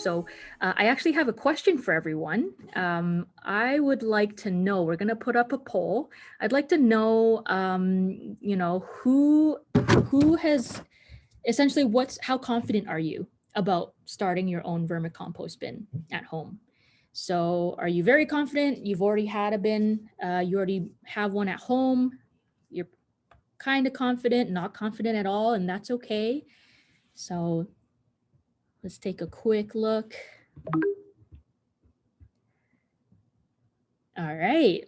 So I actually have a question for everyone. I would like to know, we're going to put up a poll. I'd like to know, who has essentially how confident are you about starting your own vermicompost bin at home? So are you very confident? You've already had a bin, you already have one at home, you're kind of confident, not confident at all, and that's okay. So let's take a quick look. All right.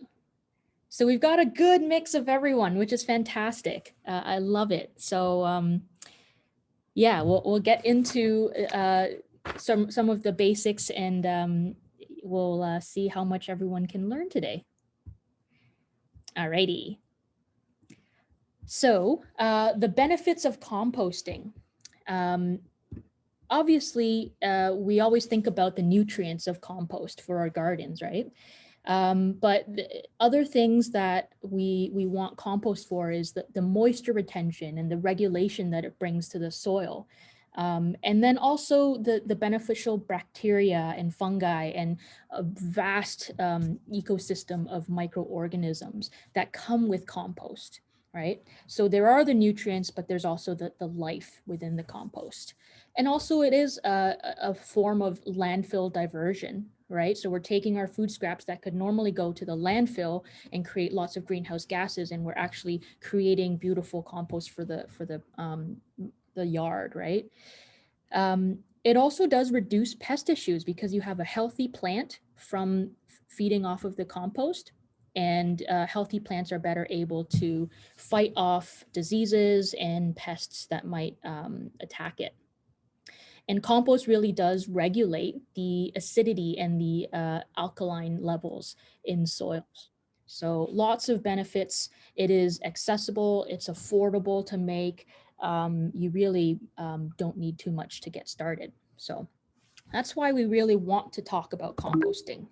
So we've got a good mix of everyone, which is fantastic. I love it. So yeah, we'll get into some of the basics, and we'll see how much everyone can learn today. All righty. So the benefits of composting. Obviously, we always think about the nutrients of compost for our gardens, right? But other things that we want compost for is the moisture retention and the regulation that it brings to the soil. And then also the beneficial bacteria and fungi and a vast ecosystem of microorganisms that come with compost, right? So there are the nutrients, but there's also the life within the compost. And also it is a form of landfill diversion, right? So we're taking our food scraps that could normally go to the landfill and create lots of greenhouse gases, and we're actually creating beautiful compost for the yard, right? It also does reduce pest issues because you have a healthy plant from feeding off of the compost, and healthy plants are better able to fight off diseases and pests that might attack it. And compost really does regulate the acidity and the alkaline levels in soils. So lots of benefits. It is accessible, it's affordable to make. You really don't need too much to get started. So that's why we really want to talk about composting.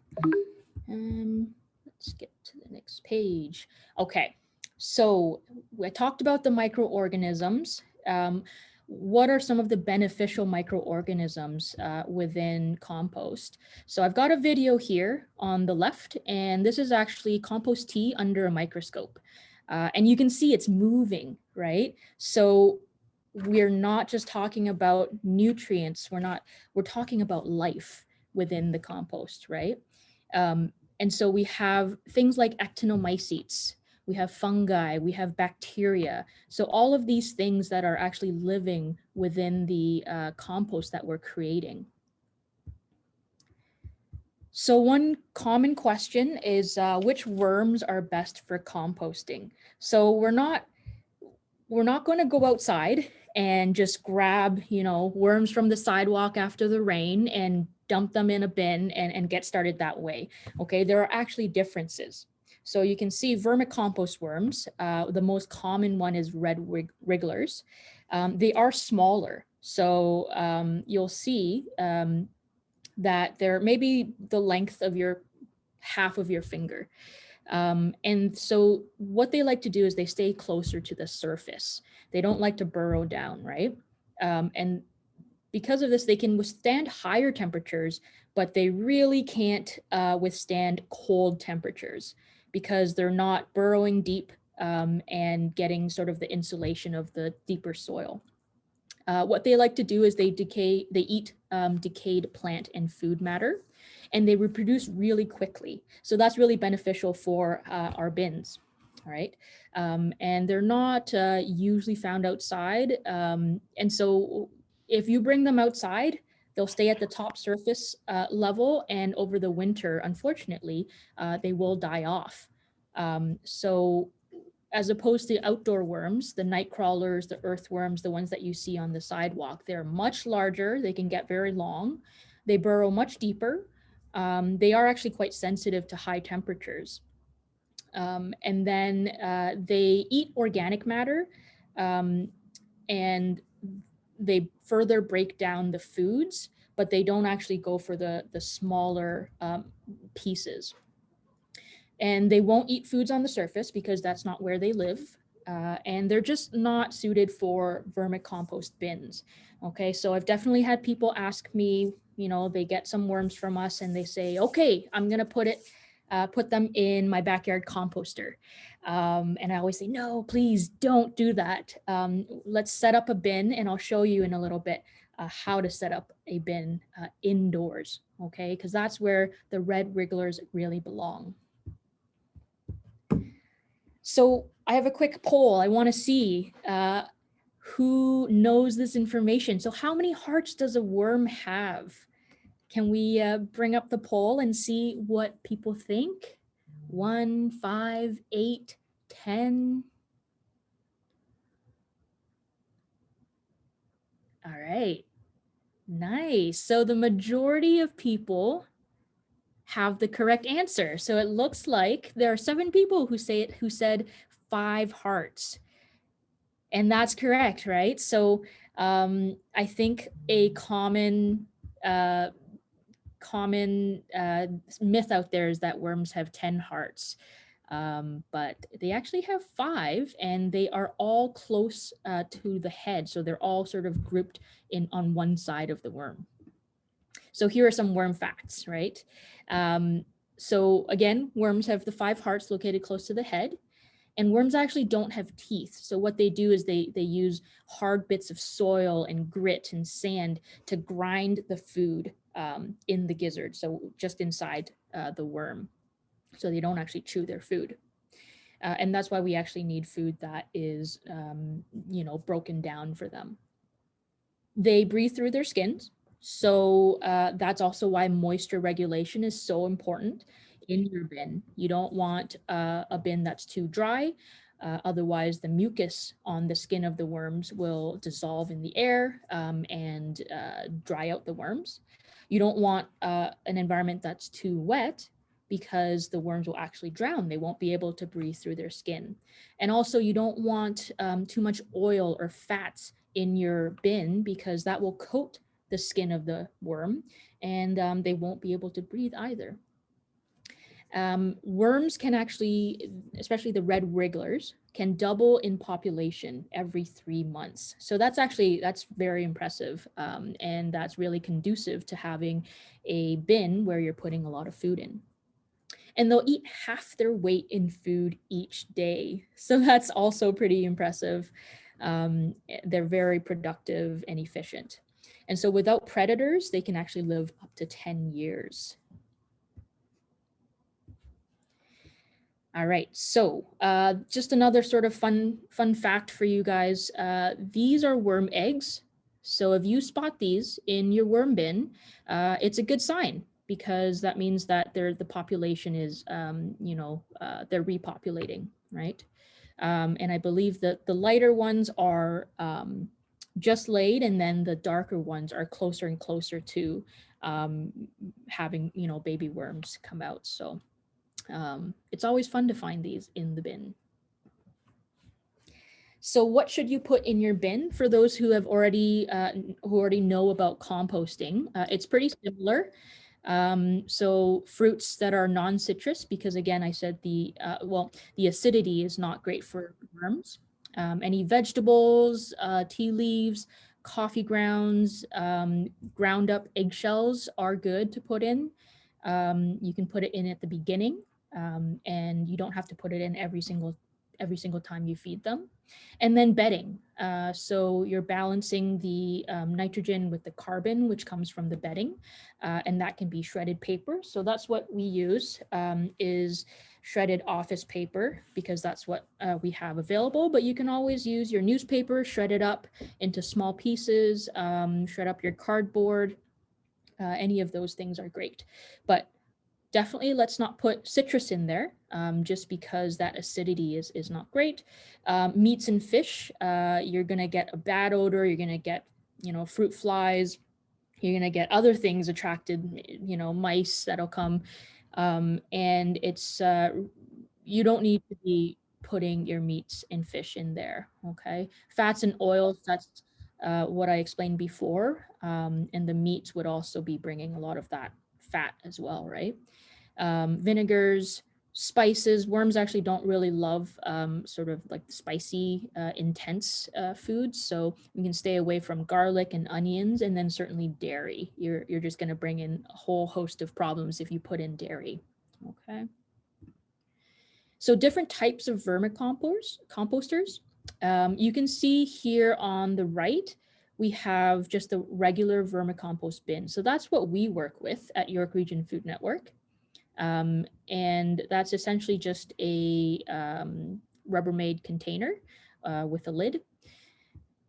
Let's get to the next page. Okay, so we talked about the microorganisms. What are some of the beneficial microorganisms within compost? So I've got a video here on the left, and this is actually compost tea under a microscope. And you can see it's moving, right? So we're not just talking about nutrients, we're talking about life within the compost, right? And so we have things like actinomycetes, we have fungi, we have bacteria. So all of these things that are actually living within the compost that we're creating. So one common question is which worms are best for composting? So we're not going to go outside and just grab, worms from the sidewalk after the rain and dump them in a bin and get started that way. Okay, there are actually differences. So you can see vermicompost worms. The most common one is red wrigglers. They are smaller. So you'll see that they're maybe the length of half of your finger. And so what they like to do is they stay closer to the surface. They don't like to burrow down, right? And because of this, they can withstand higher temperatures, but they really can't withstand cold temperatures because they're not burrowing deep and getting sort of the insulation of the deeper soil. What they like to do is they eat decayed plant and food matter, and they reproduce really quickly. So that's really beneficial for our bins, all right? And they're not usually found outside. And so if you bring them outside, they'll stay at the top surface level, and over the winter, unfortunately, they will die off. So as opposed to outdoor worms, the night crawlers, the earthworms, the ones that you see on the sidewalk, they're much larger, they can get very long, they burrow much deeper, they are actually quite sensitive to high temperatures. And then they eat organic matter, and they further break down the foods, but they don't actually go for the smaller pieces. And they won't eat foods on the surface because that's not where they live. and they're just not suited for vermicompost bins. Okay, so I've definitely had people ask me, you know, they get some worms from us and they say, okay, I'm gonna put them in my backyard composter. And I always say, no, please don't do that. Let's set up a bin, and I'll show you in a little bit how to set up a bin indoors, okay? Because that's where the red wrigglers really belong. So I have a quick poll. I want to see who knows this information. So how many hearts does a worm have? Can we bring up the poll and see what people think? 1, 5, 8, 10. All right, nice. So the majority of people have the correct answer. So it looks like there are 7 people who said 5 hearts. And that's correct, right? So I think a common myth out there is that worms have 10 hearts, but they actually have 5, and they are all close to the head. So they're all sort of grouped in on one side of the worm. So here are some worm facts, right? So again, worms have the 5 hearts located close to the head. And worms actually don't have teeth. So what they do is they use hard bits of soil and grit and sand to grind the food in the gizzard, so just inside the worm. So they don't actually chew their food. And that's why we actually need food that is, you know, broken down for them. They breathe through their skins. So that's also why moisture regulation is so important in your bin. You don't want a bin that's too dry. Otherwise, the mucus on the skin of the worms will dissolve in the air and dry out the worms. You don't want an environment that's too wet, because the worms will actually drown. They won't be able to breathe through their skin. And also, you don't want too much oil or fats in your bin, because that will coat the skin of the worm, and they won't be able to breathe either. Worms can actually, especially the red wrigglers, can double in population every 3 months. So that's very impressive. And that's really conducive to having a bin where you're putting a lot of food in. And they'll eat half their weight in food each day. So that's also pretty impressive. They're very productive and efficient. And so without predators, they can actually live up to 10 years. All right, so just another sort of fun fact for you guys. These are worm eggs. So if you spot these in your worm bin, it's a good sign, because that means that the population is, you know, they're repopulating, right? And I believe that the lighter ones are just laid, and then the darker ones are closer and closer to having, you know, baby worms come out. So it's always fun to find these in the bin. So what should you put in your bin? For those who have already know about composting, it's pretty similar. So fruits that are non-citrus, because again, I said the acidity is not great for worms. Any vegetables, tea leaves, coffee grounds, ground up eggshells are good to put in. You can put it in at the beginning, and you don't have to put it in every single time you feed them. And then bedding. So you're balancing the nitrogen with the carbon, which comes from the bedding, and that can be shredded paper. So that's what we use, is shredded office paper, because that's what we have available. But you can always use your newspaper, shred it up into small pieces, shred up your cardboard. Any of those things are great. But definitely let's not put citrus in there, just because that acidity is not great. Meats and fish, you're gonna get a bad odor. You're gonna get, you know, fruit flies. You're gonna get other things attracted, you know, mice that'll come. And it's, you don't need to be putting your meats and fish in there, okay? Fats and oils, that's what I explained before. And the meats would also be bringing a lot of that fat as well, right? Vinegars, spices. Worms actually don't really love sort of like spicy, intense foods. So you can stay away from garlic and onions, and then certainly dairy. You're just going to bring in a whole host of problems if you put in dairy. Okay. So different types of composters. You can see here on the right, we have just the regular vermicompost bin. So that's what we work with at York Region Food Network. And that's essentially just a Rubbermaid container with a lid.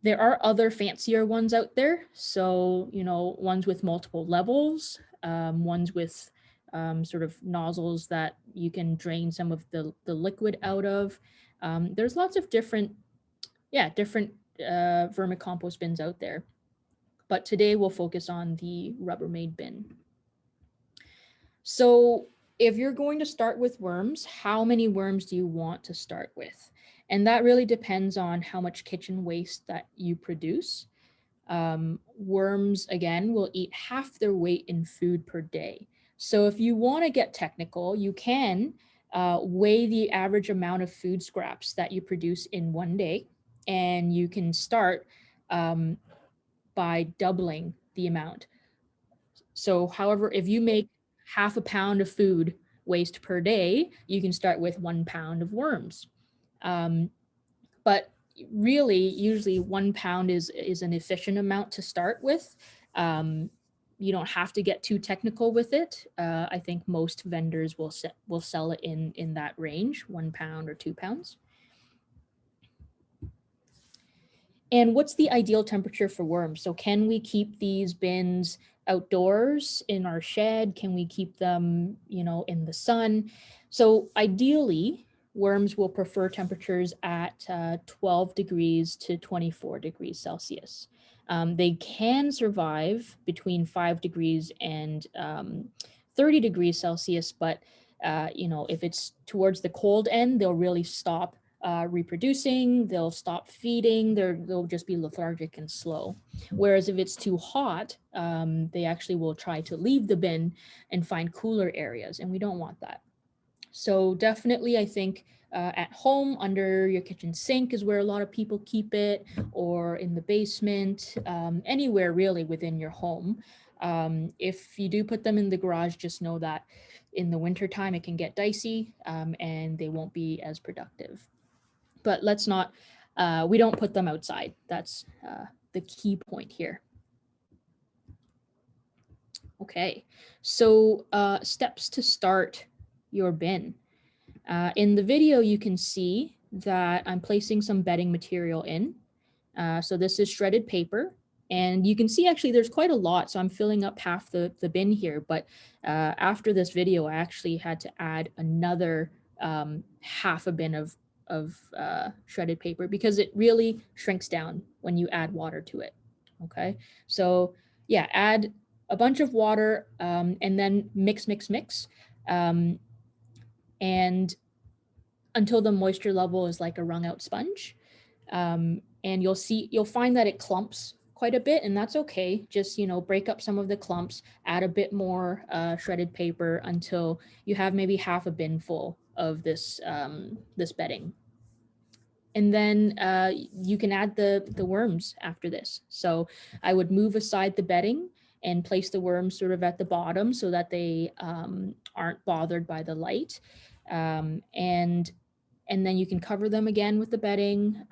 There are other fancier ones out there. So, you know, ones with multiple levels, ones with sort of nozzles that you can drain some of the liquid out of. There's lots of different vermicompost bins out there. But today we'll focus on the Rubbermaid bin. So if you're going to start with worms, how many worms do you want to start with? And that really depends on how much kitchen waste that you produce. Worms, again, will eat half their weight in food per day. So if you want to get technical, you can weigh the average amount of food scraps that you produce in one day, and you can start by doubling the amount. So however, if you make half a pound of food waste per day, you can start with 1 pound of worms. But really, usually 1 pound is an efficient amount to start with. You don't have to get too technical with it. I think most vendors will sell it in that range, 1 pound or 2 pounds. And what's the ideal temperature for worms? So can we keep these bins outdoors in our shed? Can we keep them, you know, in the sun? So ideally, worms will prefer temperatures at 12 degrees to 24 degrees Celsius. They can survive between 5 degrees and 30 degrees Celsius, but you know, if it's towards the cold end, they'll really stop reproducing, they'll stop feeding, they'll just be lethargic and slow. Whereas if it's too hot, they actually will try to leave the bin and find cooler areas, and we don't want that. So definitely, I think at home, under your kitchen sink is where a lot of people keep it, or in the basement, anywhere really within your home. If you do put them in the garage, just know that in the wintertime it can get dicey and they won't be as productive. But let's not, we don't put them outside. That's the key point here. Okay, so steps to start your bin. In the video, you can see that I'm placing some bedding material in. So this is shredded paper. And you can see actually there's quite a lot. So I'm filling up half the bin here. But after this video, I actually had to add another half a bin of shredded paper because it really shrinks down when you add water to it. Okay, so yeah, add a bunch of water and then mix. And until the moisture level is like a wrung out sponge. And you'll find that it clumps quite a bit, and that's okay. Just, you know, break up some of the clumps, add a bit more shredded paper until you have maybe half a bin full of this bedding. And then you can add the worms after this. So I would move aside the bedding and place the worms sort of at the bottom so that they aren't bothered by the light. And then you can cover them again with the bedding.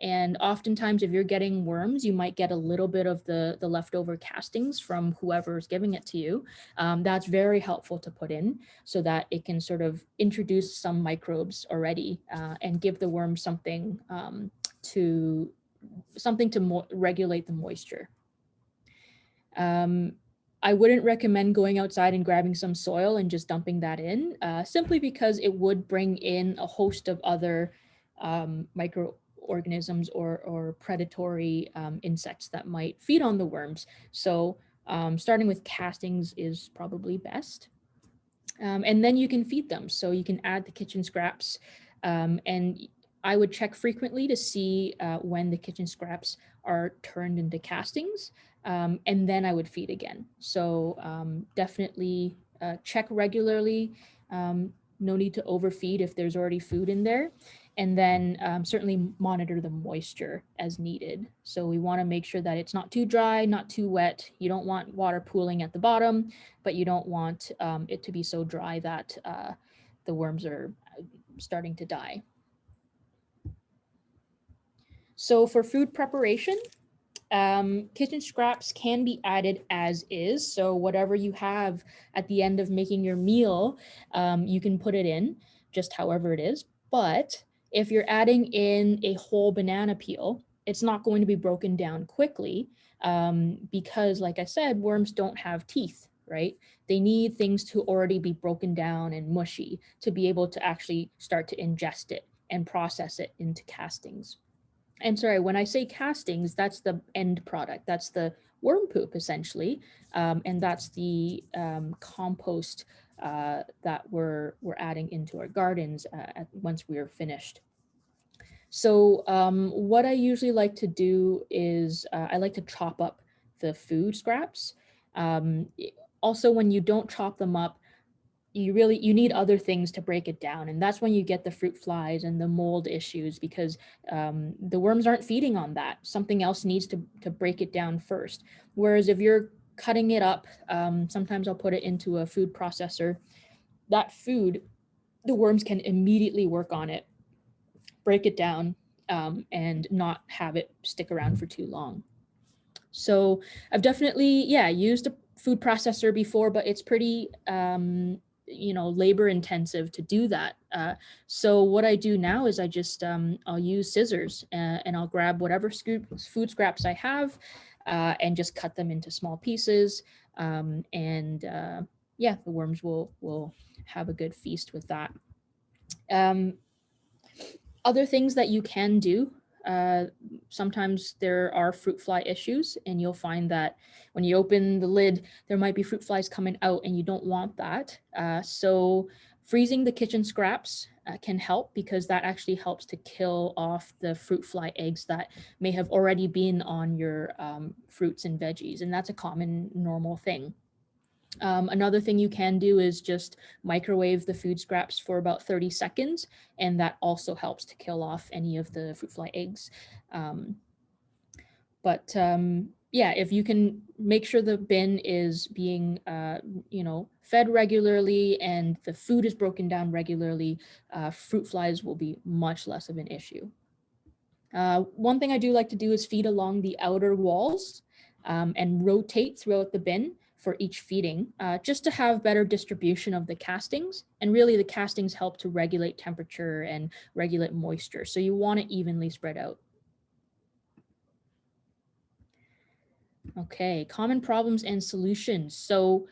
And oftentimes if you're getting worms, you might get a little bit of the leftover castings from whoever's giving it to you. That's very helpful to put in so that it can sort of introduce some microbes already and give the worm something to regulate the moisture. I wouldn't recommend going outside and grabbing some soil and just dumping that in, simply because it would bring in a host of other microorganisms or predatory insects that might feed on the worms. So starting with castings is probably best. And then you can feed them. So you can add the kitchen scraps, and I would check frequently to see when the kitchen scraps are turned into castings, and then I would feed again. So definitely check regularly. no need to overfeed if there's already food in there. And then certainly monitor the moisture as needed. So we want to make sure that it's not too dry, not too wet. You don't want water pooling at the bottom, but you don't want it to be so dry that the worms are starting to die. So for food preparation, kitchen scraps can be added as is. So whatever you have at the end of making your meal, you can put it in just however it is. But if you're adding in a whole banana peel, it's not going to be broken down quickly because, like I said, worms don't have teeth, right? They need things to already be broken down and mushy to be able to actually start to ingest it and process it into castings. And sorry, when I say castings, that's the end product. That's the worm poop, essentially. And that's the compost that we're adding into our gardens once we are finished. So what I usually like to do is I like to chop up the food scraps. Also, when you don't chop them up, you need other things to break it down. And that's when you get the fruit flies and the mold issues, because the worms aren't feeding on that. Something else needs to break it down first. Whereas if you're cutting it up, sometimes I'll put it into a food processor. That food, the worms can immediately work on it, break it down, and not have it stick around for too long. So I've definitely, used a food processor before, but it's pretty, labor intensive to do that. So what I do now is I just, I'll use scissors and I'll grab whatever food scraps I have and just cut them into small pieces. The worms will have a good feast with that. Other things that you can do, sometimes there are fruit fly issues, and you'll find that when you open the lid, there might be fruit flies coming out, and you don't want that. So freezing the kitchen scraps can help, because that actually helps to kill off the fruit fly eggs that may have already been on your fruits and veggies, and that's a common normal thing. Another thing you can do is just microwave the food scraps for about 30 seconds, and that also helps to kill off any of the fruit fly eggs. If you can make sure the bin is being, fed regularly and the food is broken down regularly, fruit flies will be much less of an issue. One thing I do like to do is feed along the outer walls and rotate throughout the bin for each feeding, just to have better distribution of the castings. And really the castings help to regulate temperature and regulate moisture. So you want it evenly spread out. Okay, common problems and solutions. So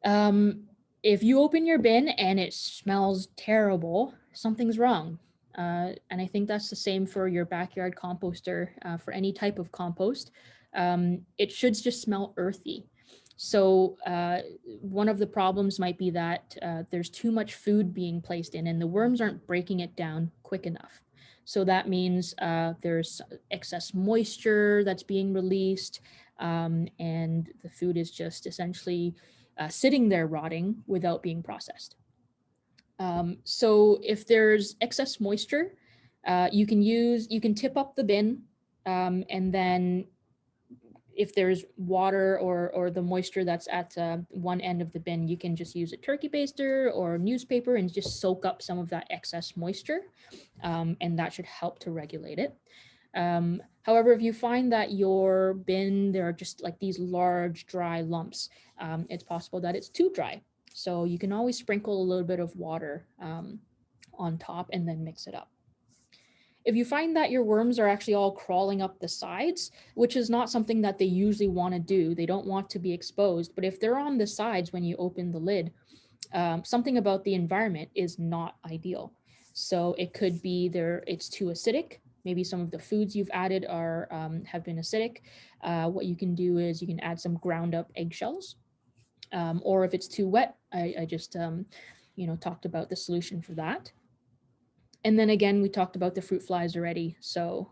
if you open your bin and it smells terrible, something's wrong. And I think that's the same for your backyard composter, for any type of compost. It should just smell earthy. So one of the problems might be that there's too much food being placed in and the worms aren't breaking it down quick enough. So that means there's excess moisture that's being released, and the food is just essentially sitting there rotting without being processed. So if there's excess moisture, you can tip up the bin, and then if there's water or the moisture that's at one end of the bin, you can just use a turkey baster or newspaper and just soak up some of that excess moisture, and that should help to regulate it. However, if you find that your bin, there are just like these large dry lumps, it's possible that it's too dry. So you can always sprinkle a little bit of water on top and then mix it up. If you find that your worms are actually all crawling up the sides, which is not something that they usually want to do, they don't want to be exposed, but if they're on the sides when you open the lid, something about the environment is not ideal. So it could be it's too acidic. Maybe some of the foods you've added have been acidic. What you can do is you can add some ground up eggshells. Or if it's too wet, I just talked about the solution for that. And then again, we talked about the fruit flies already. So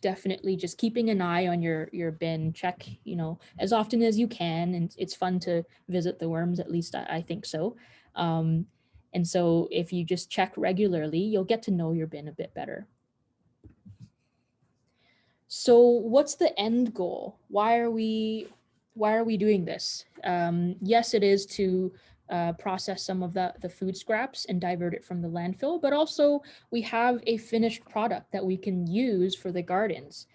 definitely just keeping an eye on your bin, check, you know, as often as you can. And it's fun to visit the worms, at least I think so. And so if you just check regularly, you'll get to know your bin a bit better. So what's the end goal? Why are we doing this? Yes, it is to process some of the food scraps and divert it from the landfill, but also we have a finished product that we can use for the gardens,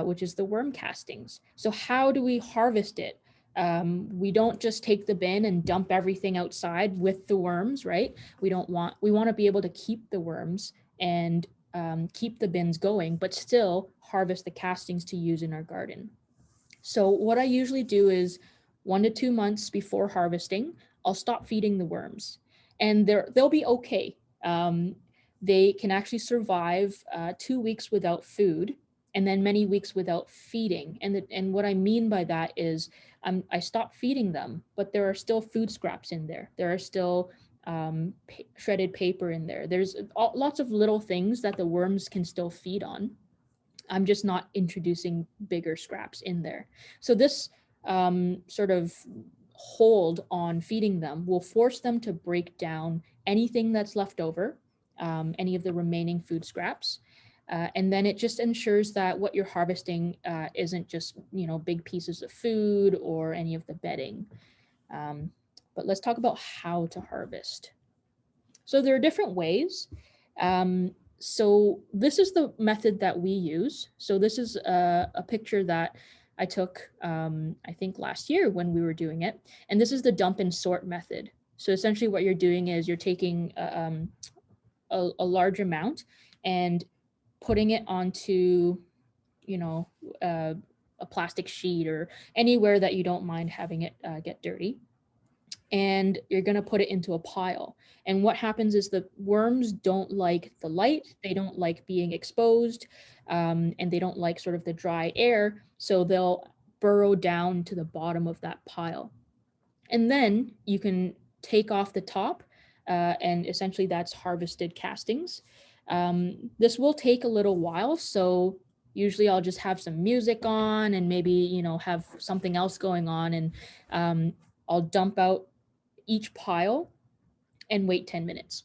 which is the worm castings. So how do we harvest it? We don't just take the bin and dump everything outside with the worms, right? We want to be able to keep the worms and keep the bins going, but still harvest the castings to use in our garden. So what I usually do is 1 to 2 months before harvesting, I'll stop feeding the worms, and they'll be okay. They can actually survive 2 weeks without food, and then many weeks without feeding. And what I mean by that is I stop feeding them, but there are still food scraps in there. There are still shredded paper in there. There's lots of little things that the worms can still feed on. I'm just not introducing bigger scraps in there. So this sort of hold on feeding them will force them to break down anything that's left over, any of the remaining food scraps. And then it just ensures that what you're harvesting isn't just, you know, big pieces of food or any of the bedding. But let's talk about how to harvest. So there are different ways. So this is the method that we use. So this is a picture that I took, I think last year when we were doing it. And this is the dump and sort method. So essentially what you're doing is you're taking a large amount and putting it onto, you know, a plastic sheet or anywhere that you don't mind having it get dirty. And you're going to put it into a pile. And what happens is the worms don't like the light, they don't like being exposed, and they don't like sort of the dry air. So they'll burrow down to the bottom of that pile. And then you can take off the top, and essentially that's harvested castings. This will take a little while. So usually I'll just have some music on and maybe, you know, have something else going on, and I'll dump out each pile and wait 10 minutes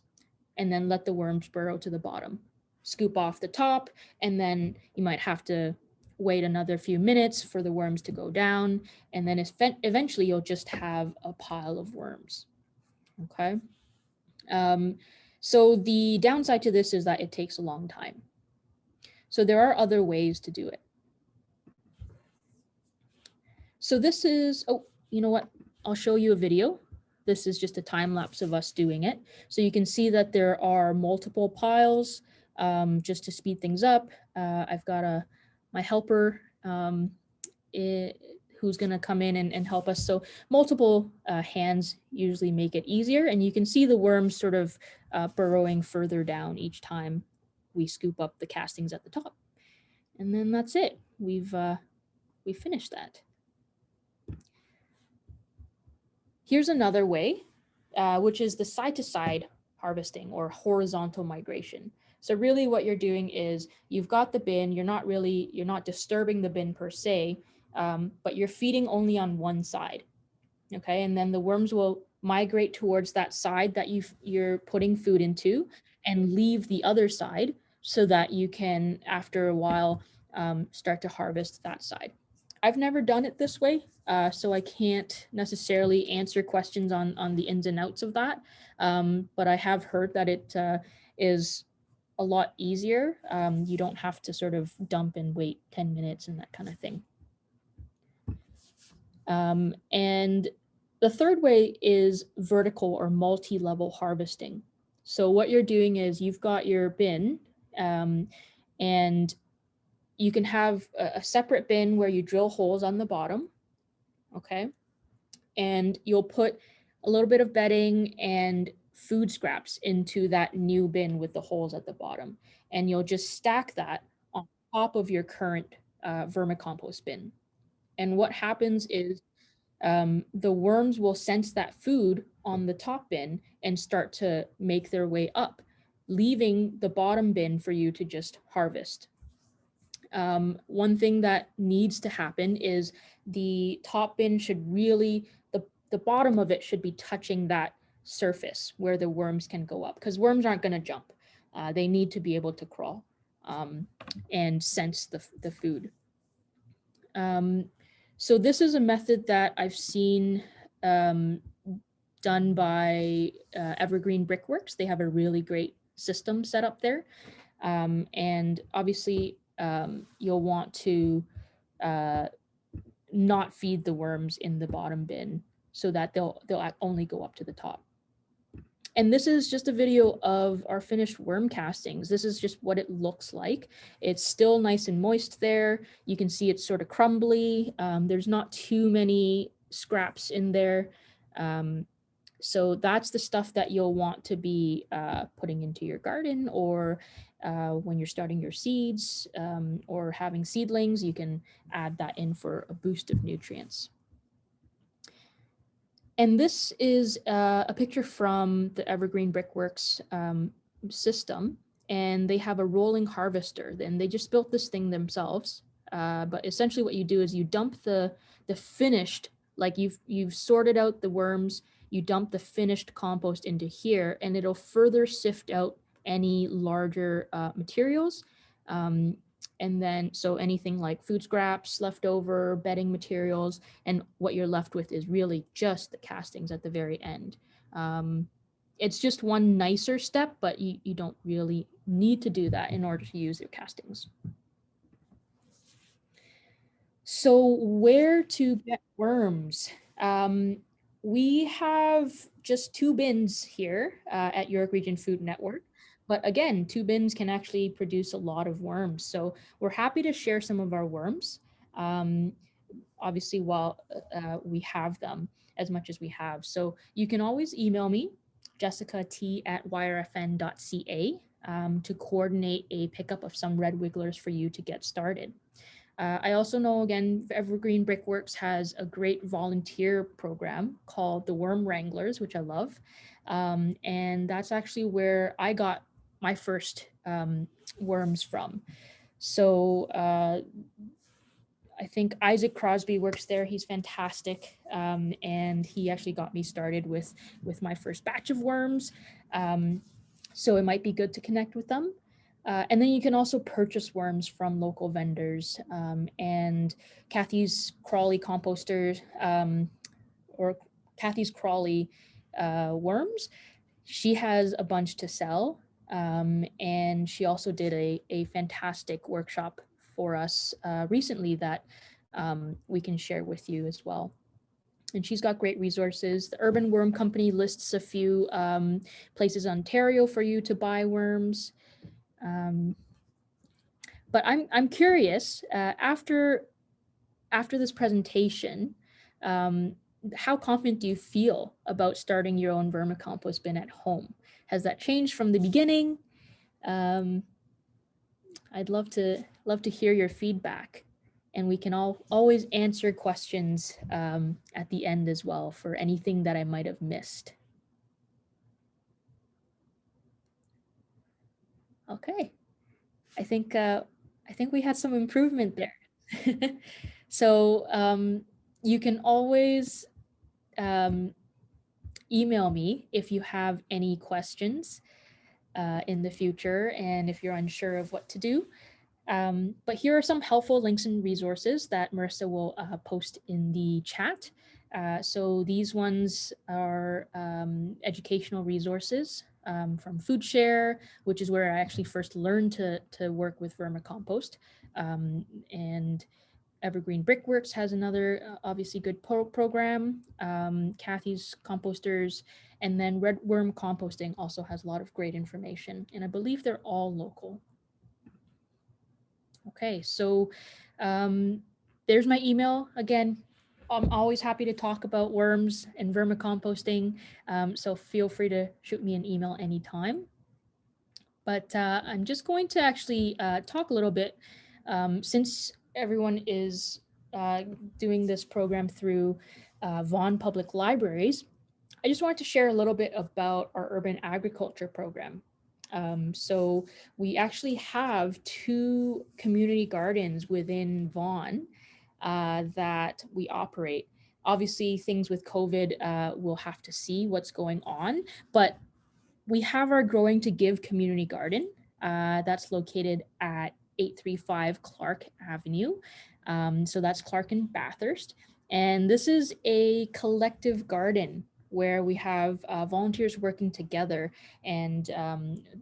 and then let the worms burrow to the bottom. Scoop off the top, and then you might have to wait another few minutes for the worms to go down, and then eventually you'll just have a pile of worms. Okay. So the downside to this is that it takes a long time. So there are other ways to do it. So this is, oh, you know what? I'll show you a video. This is just a time lapse of us doing it. So you can see that there are multiple piles. Just to speed things up, I've got my helper who's going to come in and help us. So multiple hands usually make it easier. And you can see the worms sort of burrowing further down each time we scoop up the castings at the top. And then that's it. We've finished that. Here's another way, which is the side-to-side harvesting or horizontal migration. So really what you're doing is you've got the bin, you're not disturbing the bin per se, but you're feeding only on one side, okay? And then the worms will migrate towards that side that you're putting food into and leave the other side so that you can, after a while, start to harvest that side. I've never done it this way, so I can't necessarily answer questions on the ins and outs of that, but I have heard that it is a lot easier. You don't have to sort of dump and wait 10 minutes and that kind of thing. And the third way is vertical or multi-level harvesting. So what you're doing is you've got your bin, and you can have a separate bin where you drill holes on the bottom, okay? And you'll put a little bit of bedding and food scraps into that new bin with the holes at the bottom. And you'll just stack that on top of your current vermicompost bin. And what happens is the worms will sense that food on the top bin and start to make their way up, leaving the bottom bin for you to just harvest. One thing that needs to happen is the top bin should really, the bottom of it should be touching that surface where the worms can go up, because worms aren't going to jump. They need to be able to crawl and sense the food. So this is a method that I've seen done by Evergreen Brickworks. They have a really great system set up there. And obviously you'll want to not feed the worms in the bottom bin so that they'll only go up to the top. And this is just a video of our finished worm castings. This is just what it looks like. It's still nice and moist there. You can see it's sort of crumbly. There's not too many scraps in there. So that's the stuff that you'll want to be putting into your garden, or when you're starting your seeds or having seedlings, you can add that in for a boost of nutrients. And this is a picture from the Evergreen Brickworks system, and they have a rolling harvester. And they just built this thing themselves. But essentially what you do is you dump the finished, like you've sorted out the worms, you dump the finished compost into here, and it'll further sift out any larger materials. And then, so anything like food scraps, leftover bedding materials, and what you're left with is really just the castings at the very end. It's just one nicer step, but you don't really need to do that in order to use your castings. So where to get worms? We have just 2 bins here at York Region Food Network. But again, 2 bins can actually produce a lot of worms. So we're happy to share some of our worms, obviously, while we have them, as much as we have. So you can always email me, jessicat@yrfn.ca, to coordinate a pickup of some red wigglers for you to get started. I also know, again, Evergreen Brickworks has a great volunteer program called the Worm Wranglers, which I love. And that's actually where I got my first worms from. So I think Isaac Crosby works there. He's fantastic. And he actually got me started with my first batch of worms. So it might be good to connect with them. And then you can also purchase worms from local vendors. And Kathy's Crawley composters, or Kathy's Crawley worms, she has a bunch to sell. And she also did a fantastic workshop for us recently that we can share with you as well. And she's got great resources. The Urban Worm Company lists a few places in Ontario for you to buy worms. But I'm curious, after this presentation, how confident do you feel about starting your own vermicompost bin at home? Has that changed from the beginning? I'd love to hear your feedback, and we can always answer questions at the end as well for anything that I might have missed. Okay, I think we had some improvement there. So you can always email me if you have any questions in the future, and if you're unsure of what to do. But here are some helpful links and resources that Marissa will post in the chat. So these ones are educational resources from FoodShare, which is where I actually first learned to work with vermicompost. And Evergreen Brickworks has another obviously good program. Kathy's Composters, and then Red Worm Composting also has a lot of great information, and I believe they're all local. Okay, so there's my email. Again, I'm always happy to talk about worms and vermicomposting, so feel free to shoot me an email anytime. But I'm just going to actually talk a little bit, since everyone is doing this program through Vaughan Public Libraries. I just wanted to share a little bit about our urban agriculture program. So we actually have 2 community gardens within Vaughan that we operate. Obviously, things with COVID, we'll have to see what's going on, but we have our Growing to Give community garden that's located at 835 Clark Avenue. So that's Clark and Bathurst. And this is a collective garden where we have volunteers working together, and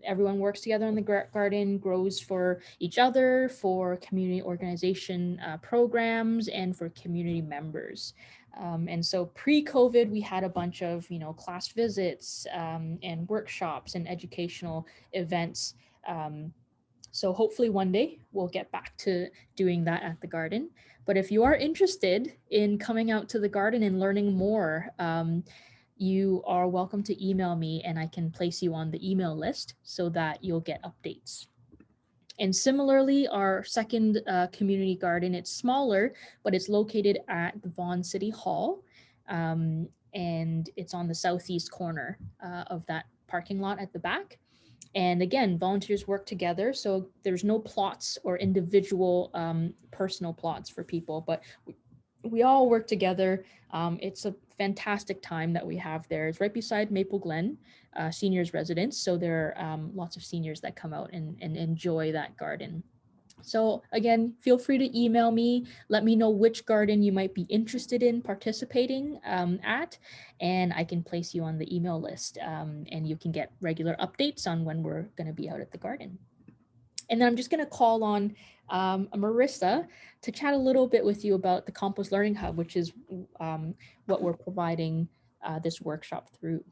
everyone works together in the garden, grows for each other, for community organization programs, and for community members. And so pre-COVID, we had a bunch of, class visits and workshops and educational events. So hopefully one day we'll get back to doing that at the garden. But if you are interested in coming out to the garden and learning more, you are welcome to email me and I can place you on the email list so that you'll get updates. And similarly, our second community garden, it's smaller, but it's located at the Vaughan City Hall. And it's on the southeast corner of that parking lot at the back. And again, volunteers work together, so there's no plots or individual personal plots for people, but we all work together. It's a fantastic time that we have there. It's right beside Maple Glen seniors residence, so there are lots of seniors that come out and enjoy that garden. So again, feel free to email me, let me know which garden you might be interested in participating at, and I can place you on the email list, and you can get regular updates on when we're going to be out at the garden. And then I'm just going to call on Marissa to chat a little bit with you about the Compost Learning Hub, which is what we're providing this workshop through.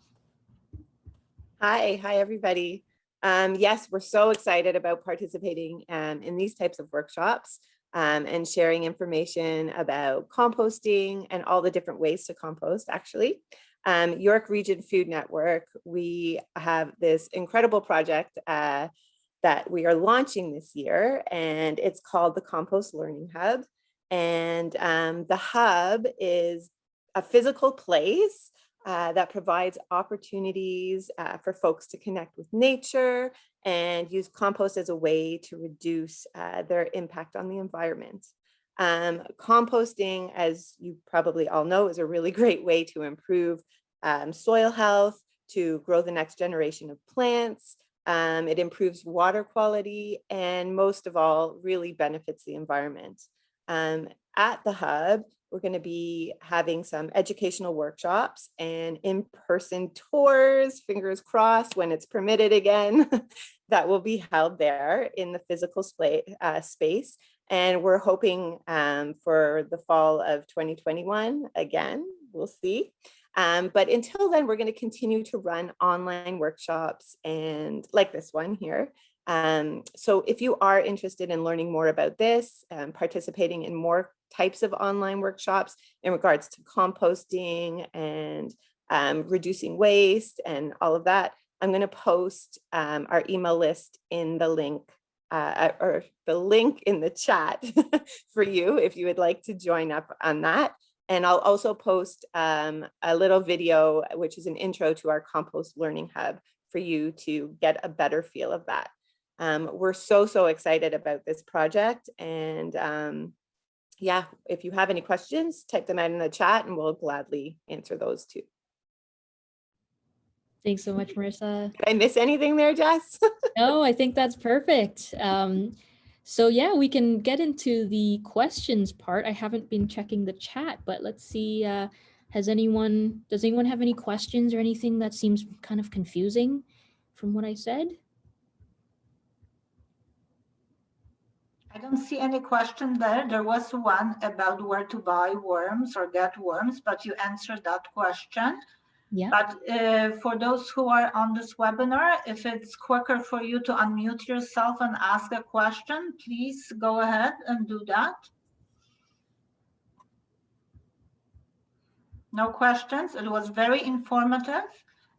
Hi everybody. Yes, we're so excited about participating in these types of workshops and sharing information about composting and all the different ways to compost, actually. York Region Food Network, we have this incredible project that we are launching this year, and it's called the Compost Learning Hub. And the hub is a physical place that provides opportunities for folks to connect with nature and use compost as a way to reduce their impact on the environment. Composting, as you probably all know, is a really great way to improve soil health, to grow the next generation of plants. It improves water quality, and most of all, really benefits the environment. At the hub, we're going to be having some educational workshops and in-person tours, fingers crossed when it's permitted again, that will be held there in the physical space. And we're hoping for the fall of 2021 again, we'll see. But until then, we're going to continue to run online workshops and like this one here. So if you are interested in learning more about this, participating in more types of online workshops in regards to composting and reducing waste and all of that, I'm going to post our email list in the link or the link in the chat for you if you would like to join up on that. And I'll also post a little video, which is an intro to our Compost Learning Hub for you to get a better feel of that. We're so excited about this project, and yeah, if you have any questions, type them out in the chat and we'll gladly answer those too. Thanks so much, Marissa. Did I miss anything there, Jess? No, I think that's perfect. So yeah, we can get into the questions part. I haven't been checking the chat, but let's see, does anyone have any questions or anything that seems kind of confusing from what I said? I don't see any question there. There was one about where to buy worms or get worms, but you answered that question. Yeah. But for those who are on this webinar, if it's quicker for you to unmute yourself and ask a question, please go ahead and do that. No questions. It was very informative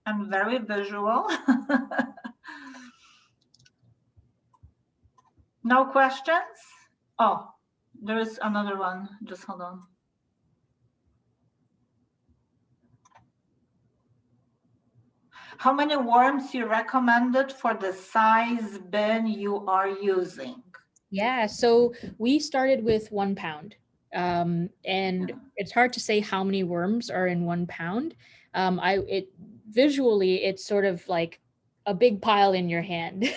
and very visual. No questions? Oh, there is another one. Just hold on. How many worms you recommended for the size bin you are using? Yeah, so we started with 1 pound. And it's hard to say how many worms are in 1 pound. Visually, it's sort of like a big pile in your hand.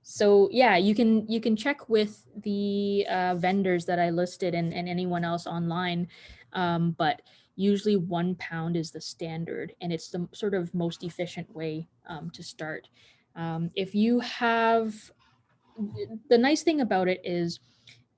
So yeah, you can check with the vendors that I listed and anyone else online. But usually 1 pound is the standard, and it's the sort of most efficient way to start. If you have, the nice thing about it is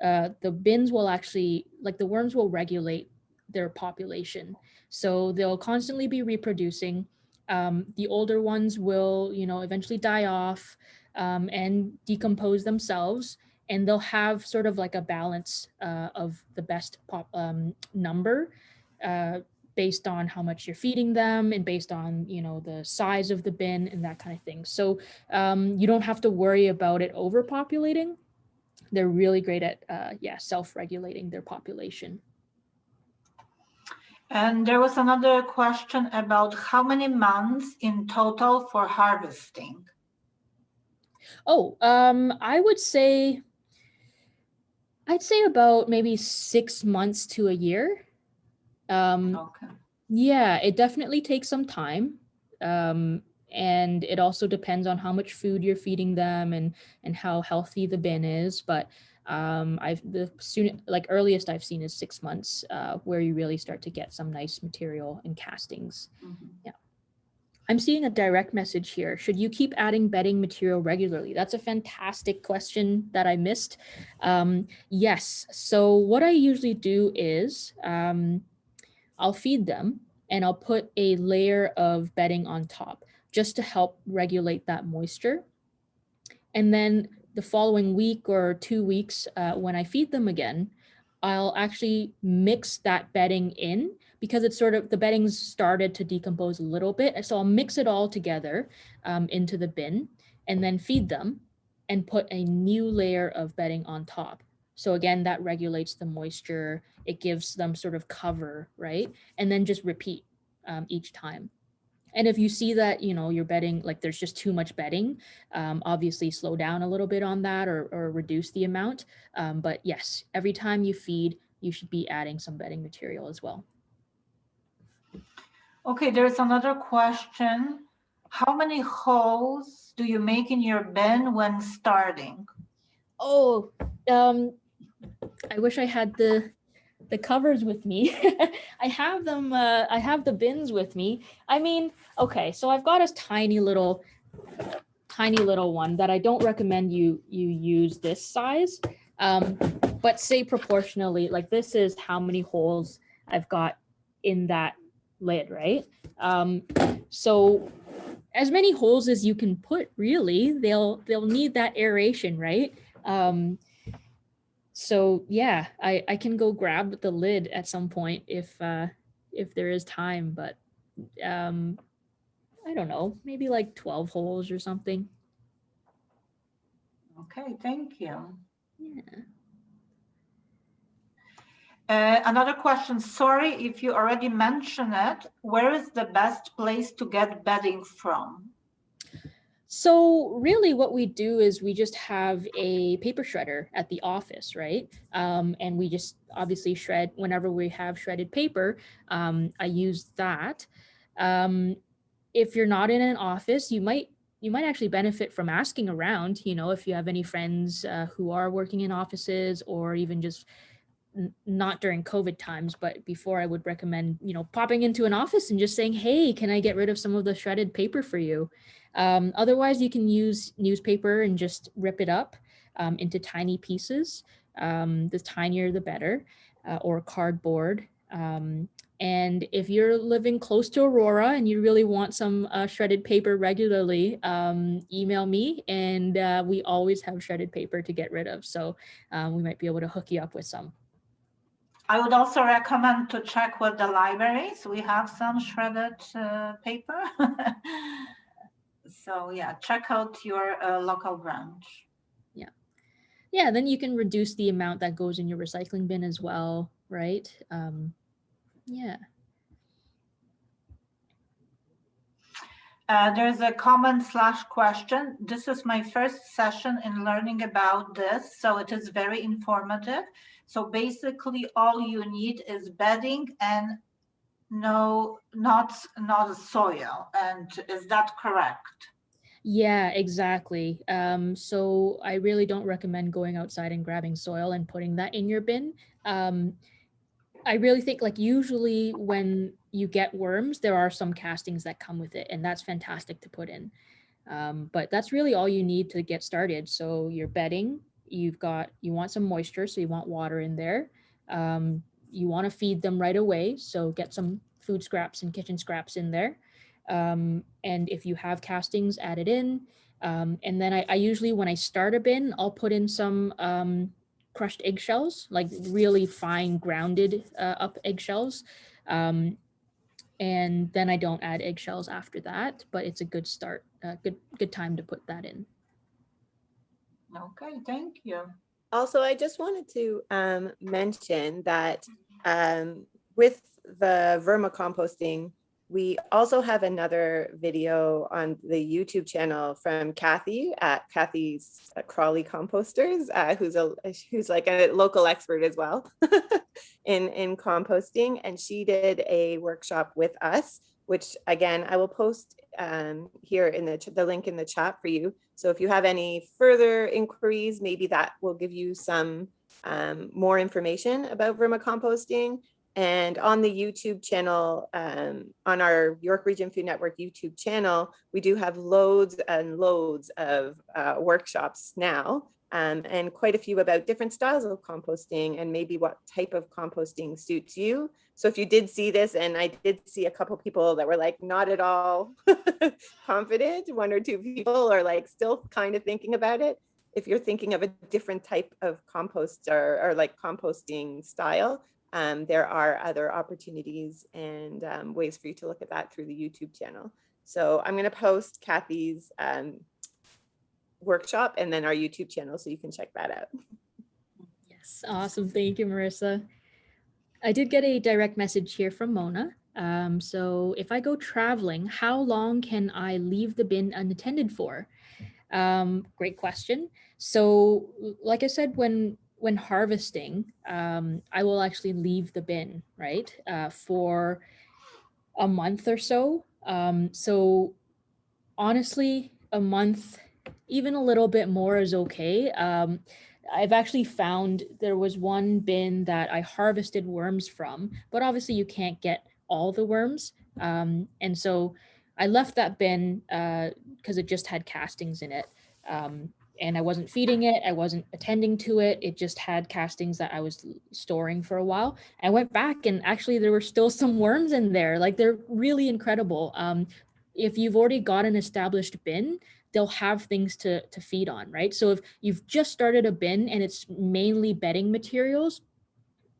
the bins will actually, like the worms will regulate their population. So they'll constantly be reproducing. The older ones will, eventually die off and decompose themselves. And they'll have sort of like a balance of the best number based on how much you're feeding them and based on, the size of the bin and that kind of thing. So you don't have to worry about it overpopulating. They're really great at self-regulating their population. And there was another question about how many months in total for harvesting. Oh, I'd say about maybe 6 months to a year. Okay. Yeah, it definitely takes some time. And it also depends on how much food you're feeding them and how healthy the bin is. But earliest I've seen is 6 months, where you really start to get some nice material and castings. Mm-hmm. Yeah. I'm seeing a direct message here. Should you keep adding bedding material regularly? That's a fantastic question that I missed. Yes. So what I usually do is I'll feed them and I'll put a layer of bedding on top just to help regulate that moisture. And then the following week or 2 weeks, when I feed them again, I'll actually mix that bedding in because it's sort of, the bedding's started to decompose a little bit. So I'll mix it all together into the bin and then feed them and put a new layer of bedding on top. So again, that regulates the moisture. It gives them sort of cover, right? And then just repeat each time. And if you see that, your bedding, like there's just too much bedding, obviously slow down a little bit on that or reduce the amount. But yes, every time you feed, you should be adding some bedding material as well. Okay, there's another question. How many holes do you make in your bin when starting? Oh, I wish I had the covers with me. I have them, I have the bins with me. I mean, okay, so I've got a tiny little one that I don't recommend you use this size. But say proportionally, like this is how many holes I've got in that lid, right? So as many holes as you can put, really, they'll need that aeration, right? So yeah, I can go grab the lid at some point if there is time, but I don't know, maybe like 12 holes or something. Okay, thank you. Yeah. Another question, sorry if you already mentioned it, where is the best place to get bedding from? So really what we do is we just have a paper shredder at the office, right? And we just obviously shred whenever we have shredded paper. I use that. If you're not in an office, you might actually benefit from asking around, if you have any friends who are working in offices, or even just not during COVID times, but before, I would recommend, popping into an office and just saying, hey, can I get rid of some of the shredded paper for you? Otherwise, you can use newspaper and just rip it up into tiny pieces. The tinier, the better, or cardboard. And if you're living close to Aurora and you really want some shredded paper regularly, email me, and we always have shredded paper to get rid of. So we might be able to hook you up with some. I would also recommend to check with the libraries. We have some shredded paper. So yeah, check out your local branch. Yeah. Yeah, then you can reduce the amount that goes in your recycling bin as well, right? Yeah. There's a comment/question. This is my first session in learning about this, so it is very informative. So basically, all you need is bedding and not soil. And is that correct? Yeah, exactly. So I really don't recommend going outside and grabbing soil and putting that in your bin. I really think like usually when you get worms, there are some castings that come with it, and that's fantastic to put in. But that's really all you need to get started. So your bedding, you want some moisture, so you want water in there. You want to feed them right away, so get some food scraps and kitchen scraps in there. And if you have castings, add it in. And then I usually, when I start a bin, I'll put in some crushed eggshells, like really fine grounded up eggshells. And then I don't add eggshells after that, but it's a good start, good time to put that in. Okay, thank you. Also, I just wanted to mention that with the vermicomposting, we also have another video on the YouTube channel from Kathy at Kathy's Crawley Composters, who's like a local expert as well in composting, and she did a workshop with us, which again I will post here in the link in the chat for you. So if you have any further inquiries, maybe that will give you some more information about vermicomposting. And on the YouTube channel, on our York Region Food Network YouTube channel, we do have loads and loads of workshops now, and quite a few about different styles of composting and maybe what type of composting suits you. So if you did see this, and I did see a couple people that were like not at all confident, one or two people are like still kind of thinking about it. If you're thinking of a different type of compost or like composting style, there are other opportunities and ways for you to look at that through the YouTube channel. So I'm going to post Kathy's workshop and then our YouTube channel so you can check that out. Yes, awesome. Thank you, Marissa. I did get a direct message here from Mona. So if I go traveling, how long can I leave the bin unattended for? Great question. So like I said, when harvesting, I will actually leave the bin, right, for a month or so. So honestly, a month, even a little bit more is okay. I've actually found there was one bin that I harvested worms from, but obviously you can't get all the worms. And so I left that bin because it just had castings in it. And I wasn't feeding it. I wasn't attending to it. It just had castings that I was storing for a while. I went back and actually there were still some worms in there. Like they're really incredible. If you've already got an established bin, they'll have things to feed on, right? So if you've just started a bin and it's mainly bedding materials,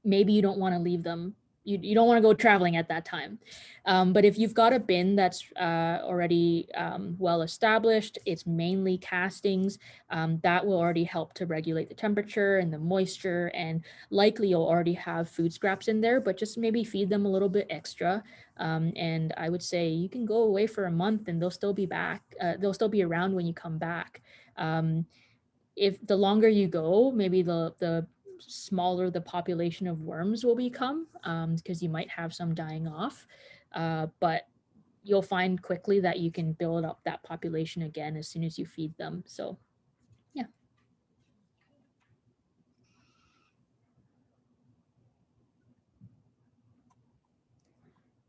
maybe you don't want to leave them. You don't want to go traveling at that time. But if you've got a bin that's already well established, it's mainly castings, that will already help to regulate the temperature and the moisture, and likely you'll already have food scraps in there, but just maybe feed them a little bit extra. And I would say you can go away for a month and they'll still be back. They'll still be around when you come back. If the longer you go, maybe the smaller the population of worms will become, because you might have some dying off, but you'll find quickly that you can build up that population again as soon as you feed them. So yeah.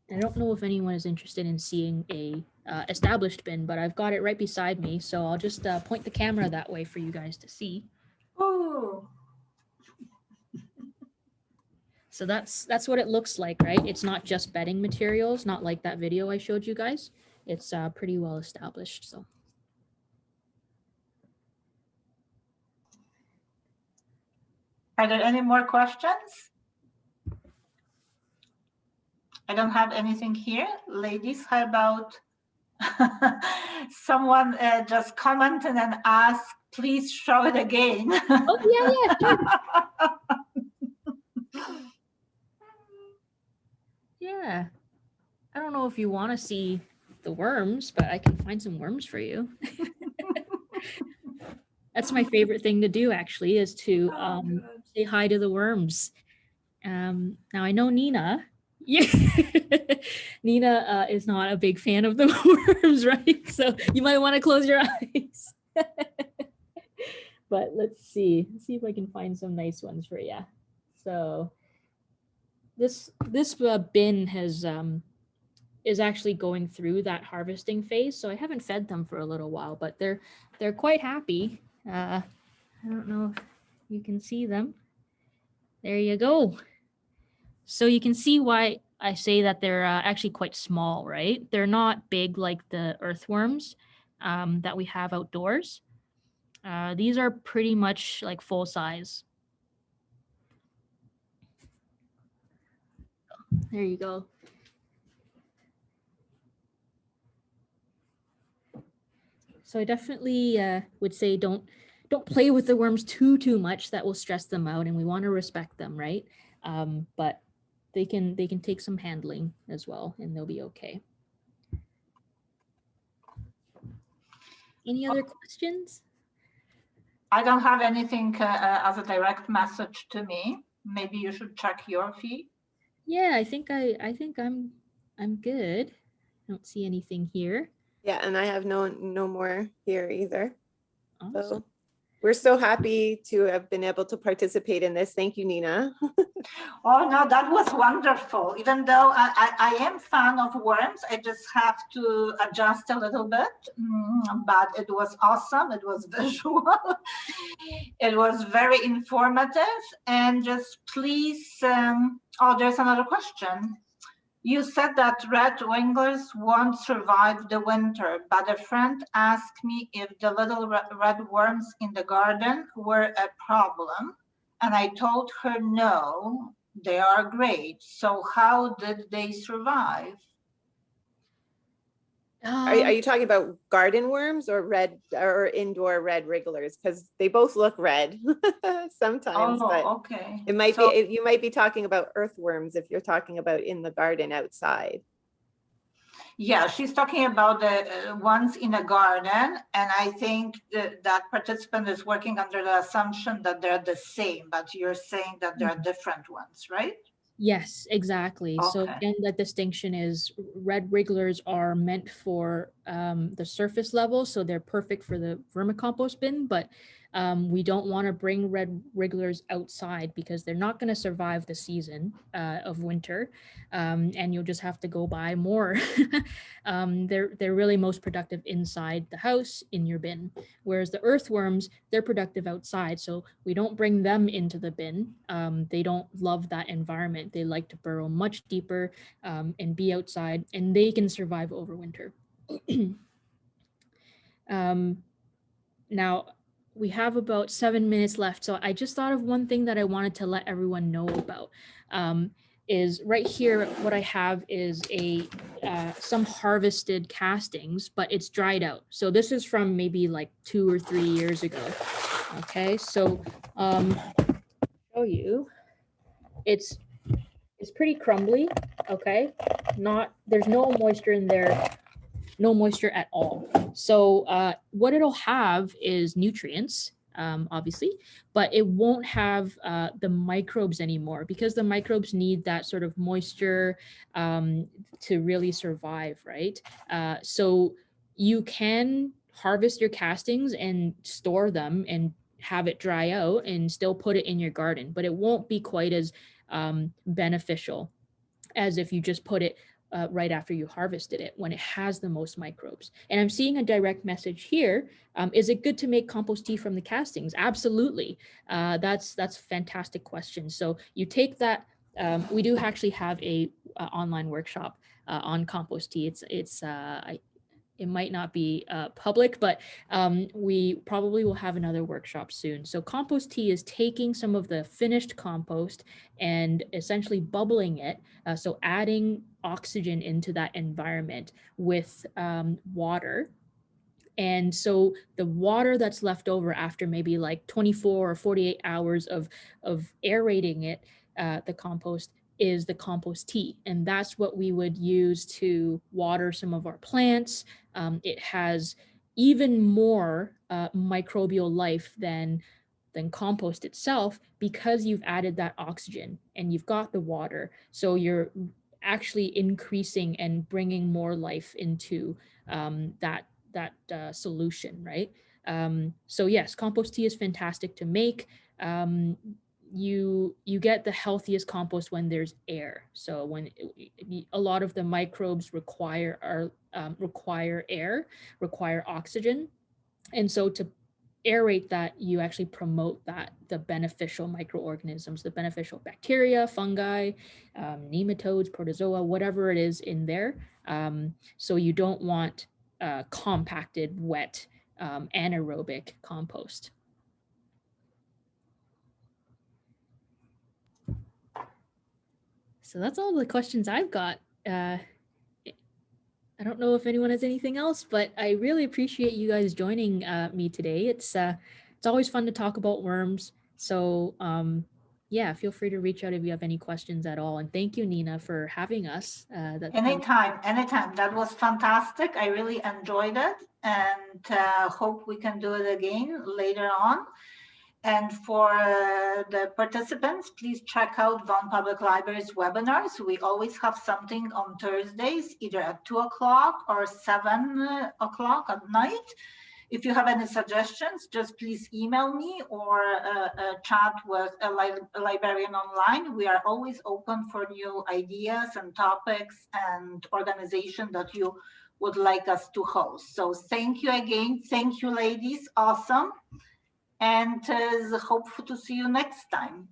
I don't know if anyone is interested in seeing a established bin, but I've got it right beside me, so I'll just point the camera that way for you guys to see. Oh. So that's what it looks like, right? It's not just bedding materials, not like that video I showed you guys. It's pretty well established. So Are there any more questions? I don't have anything here. Ladies, how about someone just commented and asked, please show it again. oh yeah, sure. Yeah. I don't know if you want to see the worms, but I can find some worms for you. That's my favorite thing to do, actually, is to say hi to the worms. Now I know Nina. Yeah, Nina is not a big fan of the worms, right? So you might want to close your eyes. But let's see if I can find some nice ones for you. So this bin has is actually going through that harvesting phase. So I haven't fed them for a little while, but they're quite happy. I don't know if you can see them. There you go. So you can see why I say that they're actually quite small, right? They're not big like the earthworms that we have outdoors. These are pretty much like full size. There you go. So I definitely would say don't play with the worms too much. That will stress them out, and we want to respect them, right? But they can take some handling as well, and they'll be okay. Any other questions? I don't have anything as a direct message to me. Maybe you should check your feed. Yeah, I think I'm good. I don't see anything here. Yeah, and I have no more here either. Awesome. So we're so happy to have been able to participate in this. Thank you, Nina. Oh no, that was wonderful. Even though I am fan of worms, I just have to adjust a little bit. But it was awesome. It was visual. It was very informative. And just please, oh, there's another question. You said that red winglers won't survive the winter, but a friend asked me if the little red worms in the garden were a problem. And I told her, no, they are great. So how did they survive? Are you talking about garden worms or indoor red wrigglers? Because they both look red sometimes, Oh, but okay. it might be, you might be talking about earthworms if you're talking about in the garden outside. Yeah, she's talking about the ones in a garden, and I think that participant is working under the assumption that they're the same, but you're saying that there are different ones, right? Yes, exactly. Okay. So again, the distinction is red wrigglers are meant for the surface level, so they're perfect for the vermicompost bin, but we don't want to bring red wrigglers outside because they're not going to survive the season of winter, and you'll just have to go buy more. They're really most productive inside the house in your bin, whereas the earthworms, they're productive outside, so we don't bring them into the bin. They don't love that environment. They like to burrow much deeper and be outside, and they can survive over winter. Now, we have about 7 minutes left, so I just thought of one thing that I wanted to let everyone know about. Is right here, what I have is some harvested castings, but it's dried out. So this is from maybe like 2 or 3 years ago. Okay, so show you, it's pretty crumbly. Okay, there's no moisture in there, no moisture at all. So what it'll have is nutrients, obviously, but it won't have the microbes anymore, because the microbes need that sort of moisture to really survive, right? So you can harvest your castings and store them and have it dry out and still put it in your garden, but it won't be quite as beneficial as if you just put it right after you harvested it, when it has the most microbes. And I'm seeing a direct message here. Is it good to make compost tea from the castings? Absolutely. That's a fantastic question. So you take that. We do actually have a online workshop on compost tea. It might not be public, but we probably will have another workshop soon. So compost tea is taking some of the finished compost and essentially bubbling it. So adding oxygen into that environment with water. And so the water that's left over after maybe like 24 or 48 hours of aerating it, the compost, is the compost tea, and that's what we would use to water some of our plants. It has even more microbial life than compost itself, because you've added that oxygen and you've got the water. So you're actually increasing and bringing more life into that solution, right? So yes, compost tea is fantastic to make. You get the healthiest compost when there's air. So when a lot of the microbes require air, require oxygen, and so to aerate that, you actually promote the beneficial microorganisms, the beneficial bacteria, fungi, nematodes, protozoa, whatever it is in there. So you don't want compacted, wet, anaerobic compost. So that's all the questions I've got. I don't know if anyone has anything else, but I really appreciate you guys joining me today. It's always fun to talk about worms. So yeah, feel free to reach out if you have any questions at all. And thank you, Nina, for having us. Anytime. That was fantastic. I really enjoyed it, and hope we can do it again later on. And for the participants, please check out Vaughan Public Libraries webinars. We always have something on Thursdays, either at 2 o'clock or 7 o'clock at night. If you have any suggestions, just please email me or chat with a librarian online. We are always open for new ideas and topics and organization that you would like us to host. So thank you again. Thank you, ladies. Awesome. And hopeful to see you next time.